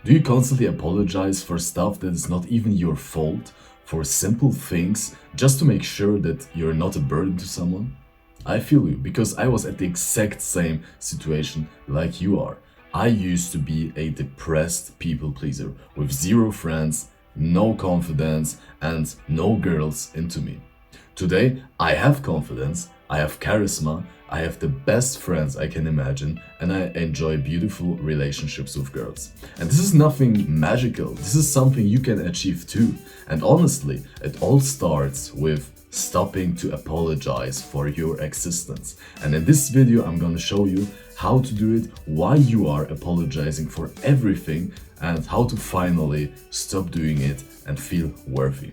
Do you constantly apologize for stuff that is not even your fault, for simple things, just to make sure that you're not a burden to someone? I feel you because I was at the exact same situation like you are. I used to be a depressed people pleaser with zero friends, no confidence, and no girls into me. Today, I have confidence, I have charisma, I have the best friends I can imagine, and I enjoy beautiful relationships with girls. And this is nothing magical, this is something you can achieve too. And honestly, it all starts with stopping to apologize for your existence. And in this video, I'm gonna show you how to do it, why you are apologizing for everything, and how to finally stop doing it and feel worthy.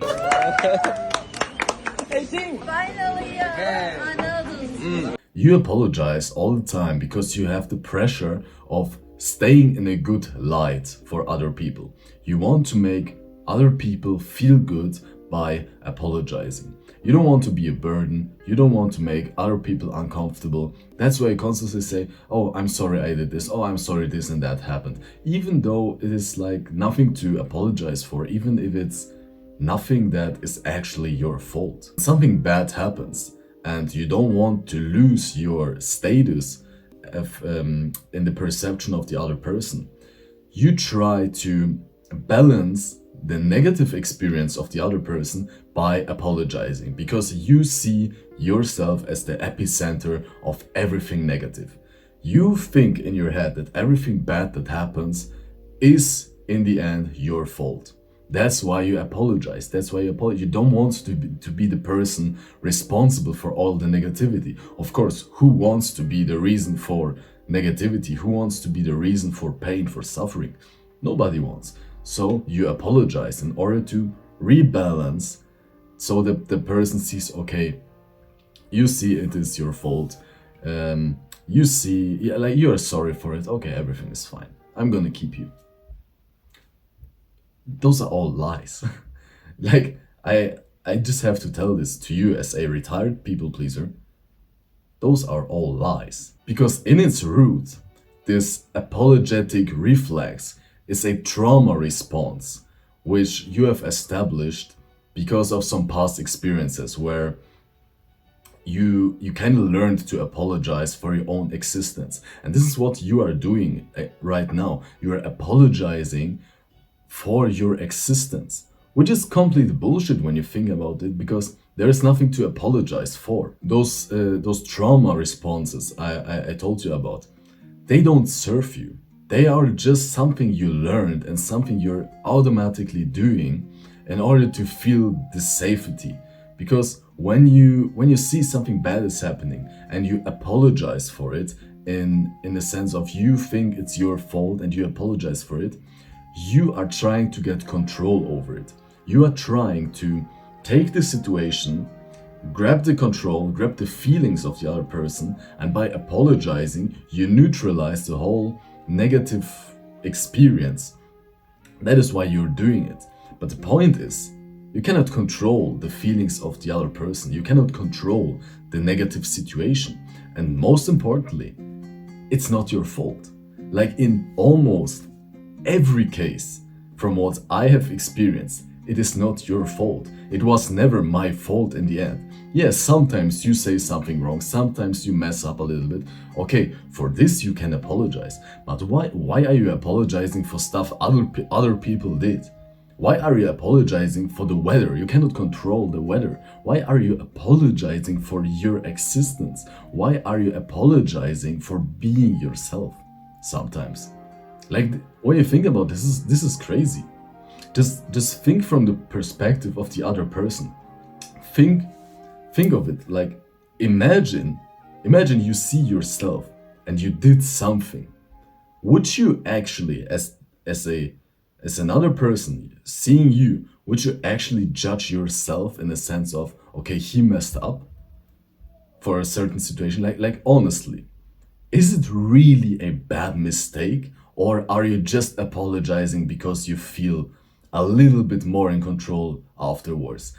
Finally, another. You apologize all the time because you have the pressure of staying in a good light for other people. You want to make other people feel good by apologizing. You don't want to be a burden. You don't want to make other people uncomfortable. That's why you constantly say, "Oh, I'm sorry I did this. Oh, I'm sorry this and that happened." Even though it is like nothing to apologize for, even if it's nothing that is actually your fault. Something bad happens and you don't want to lose your status in the perception of the other person. You try to balance the negative experience of the other person by apologizing because you see yourself as the epicenter of everything negative. You think in your head that everything bad that happens is in the end your fault. That's why you apologize. That's why you apologize. You don't want to be the person responsible for all the negativity. Of course, who wants to be the reason for negativity? Who wants to be the reason for pain, for suffering? Nobody wants. So you apologize in order to rebalance so that the person sees, okay, you see it is your fault. You see, yeah, like you are sorry for it. Okay, everything is fine. I'm gonna keep you. Those are all lies. Like I just have to tell this to you as a retired people pleaser. Those are all lies. Because in its root, this apologetic reflex is a trauma response which you have established because of some past experiences where you kind of learned to apologize for your own existence. And this is what you are doing right now. You are apologizing for your existence, which is complete bullshit when you think about it, because there is nothing to apologize for. Those trauma responses I told you about, they don't serve you. They are just something you learned and something you're automatically doing in order to feel the safety. Because when you see something bad is happening and you apologize for it in the sense of you think it's your fault and you apologize for it, you are trying to get control over it. You are trying to take the situation, grab the control, grab the feelings of the other person, and by apologizing, you neutralize the whole negative experience. That is why you're doing it. But the point is, you cannot control the feelings of the other person. You cannot control the negative situation. And most importantly, it's not your fault. Like in almost every case, from what I have experienced, it is not your fault. It was never my fault in the end. Yes, sometimes you say something wrong, sometimes you mess up a little bit. Okay, for this you can apologize. But why are you apologizing for stuff other people did? Why are you apologizing for the weather? You cannot control the weather. Why are you apologizing for your existence? Why are you apologizing for being yourself sometimes? Like when you think about this is crazy. Just think from the perspective of the other person. Think of it like imagine you see yourself and you did something. Would you actually as another person seeing you, would you actually judge yourself in the sense of, okay, he messed up for a certain situation? Like honestly, is it really a bad mistake, or are you just apologizing because you feel a little bit more in control afterwards?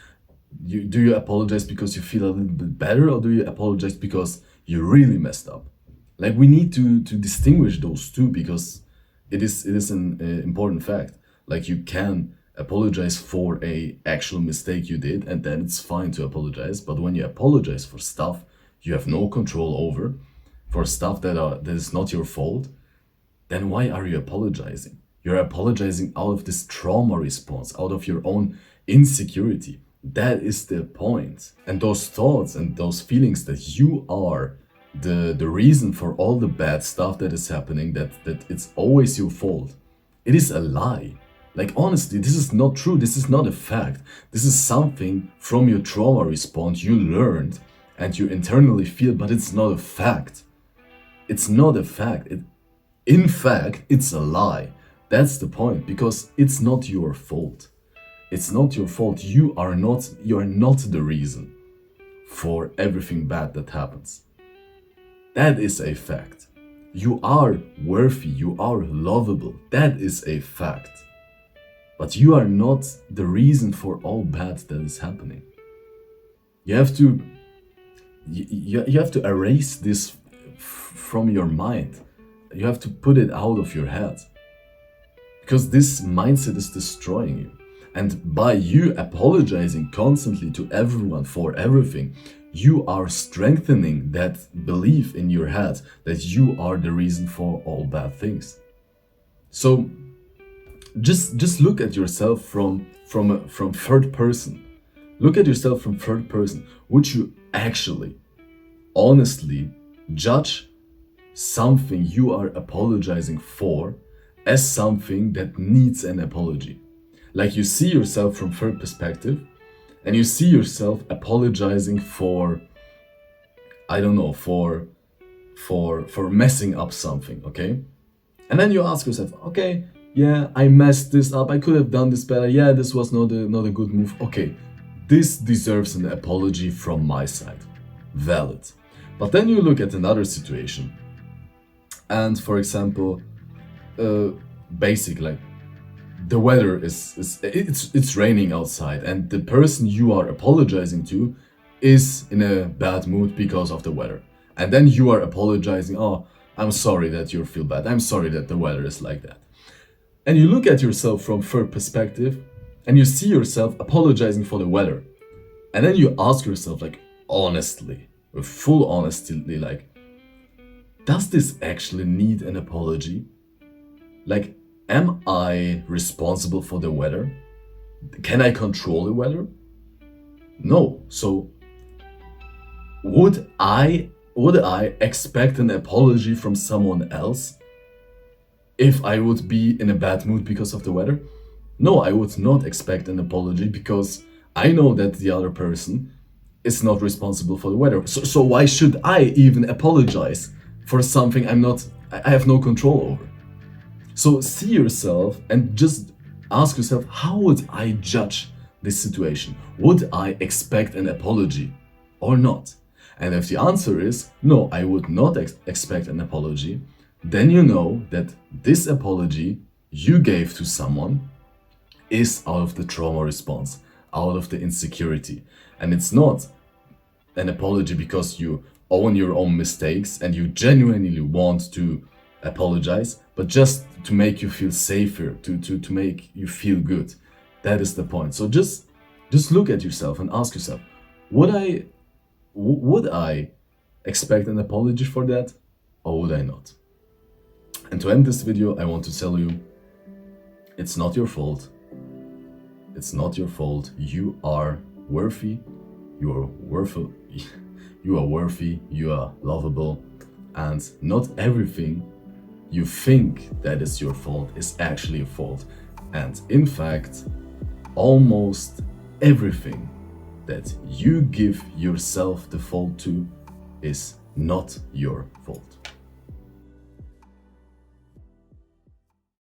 Do you apologize because you feel a little bit better, or do you apologize because you really messed up? Like we need to distinguish those two, because it is an important fact. Like, you can apologize for a actual mistake you did, and then it's fine to apologize. But when you apologize for stuff you have no control over, for stuff that is not your fault, then why are you apologizing? You're apologizing out of this trauma response, out of your own insecurity. That is the point. And those thoughts and those feelings that you are the reason for all the bad stuff that is happening, that it's always your fault, it is a lie. Like, honestly, this is not true. This is not a fact. This is something from your trauma response you learned and you internally feel, but it's not a fact. It's not a fact. In fact, it's a lie. That's the point, because it's not your fault. It's not your fault. You are not the reason for everything bad that happens. That is a fact. You are worthy. You are lovable. That is a fact. But you are not the reason for all bad that is happening. You have to erase this from your mind. You have to put it out of your head. Because this mindset is destroying you. And by you apologizing constantly to everyone for everything, you are strengthening that belief in your head that you are the reason for all bad things. So just look at yourself from third person. Look at yourself from third person. Would you actually, honestly judge something you are apologizing for as something that needs an apology? Like, you see yourself from third perspective and you see yourself apologizing for, I don't know, for messing up something, okay? And then you ask yourself, okay, yeah, I messed this up. I could have done this better. Yeah, this was not a good move. Okay, this deserves an apology from my side. Valid. But then you look at another situation. And for example, basic, like, the weather it's raining outside, and the person you are apologizing to is in a bad mood because of the weather. And then you are apologizing, oh, I'm sorry that you feel bad. I'm sorry that the weather is like that. And you look at yourself from third perspective and you see yourself apologizing for the weather. And then you ask yourself, like, honestly, with full honesty, like, does this actually need an apology? Like, am I responsible for the weather? Can I control the weather? No. So would I expect an apology from someone else if I would be in a bad mood because of the weather? No, I would not expect an apology, because I know that the other person is not responsible for the weather. So why should I even apologize for something I have no control over? So see yourself and just ask yourself, how would I judge this situation? Would I expect an apology or not? And if the answer is no, I would not expect an apology, then you know that this apology you gave to someone is out of the trauma response, out of the insecurity. And it's not an apology because you own your own mistakes and you genuinely want to apologize, but just to make you feel safer, to make you feel good. That is the point. So just look at yourself and ask yourself, would I expect an apology for that, or would I not? And to end this video, I want to tell you, it's not your fault. It's not your fault. You are worthy. You are worthy. You are worthy. You are lovable. And not everything you think that is your fault is actually your fault. And in fact, almost everything that you give yourself the fault to is not your fault.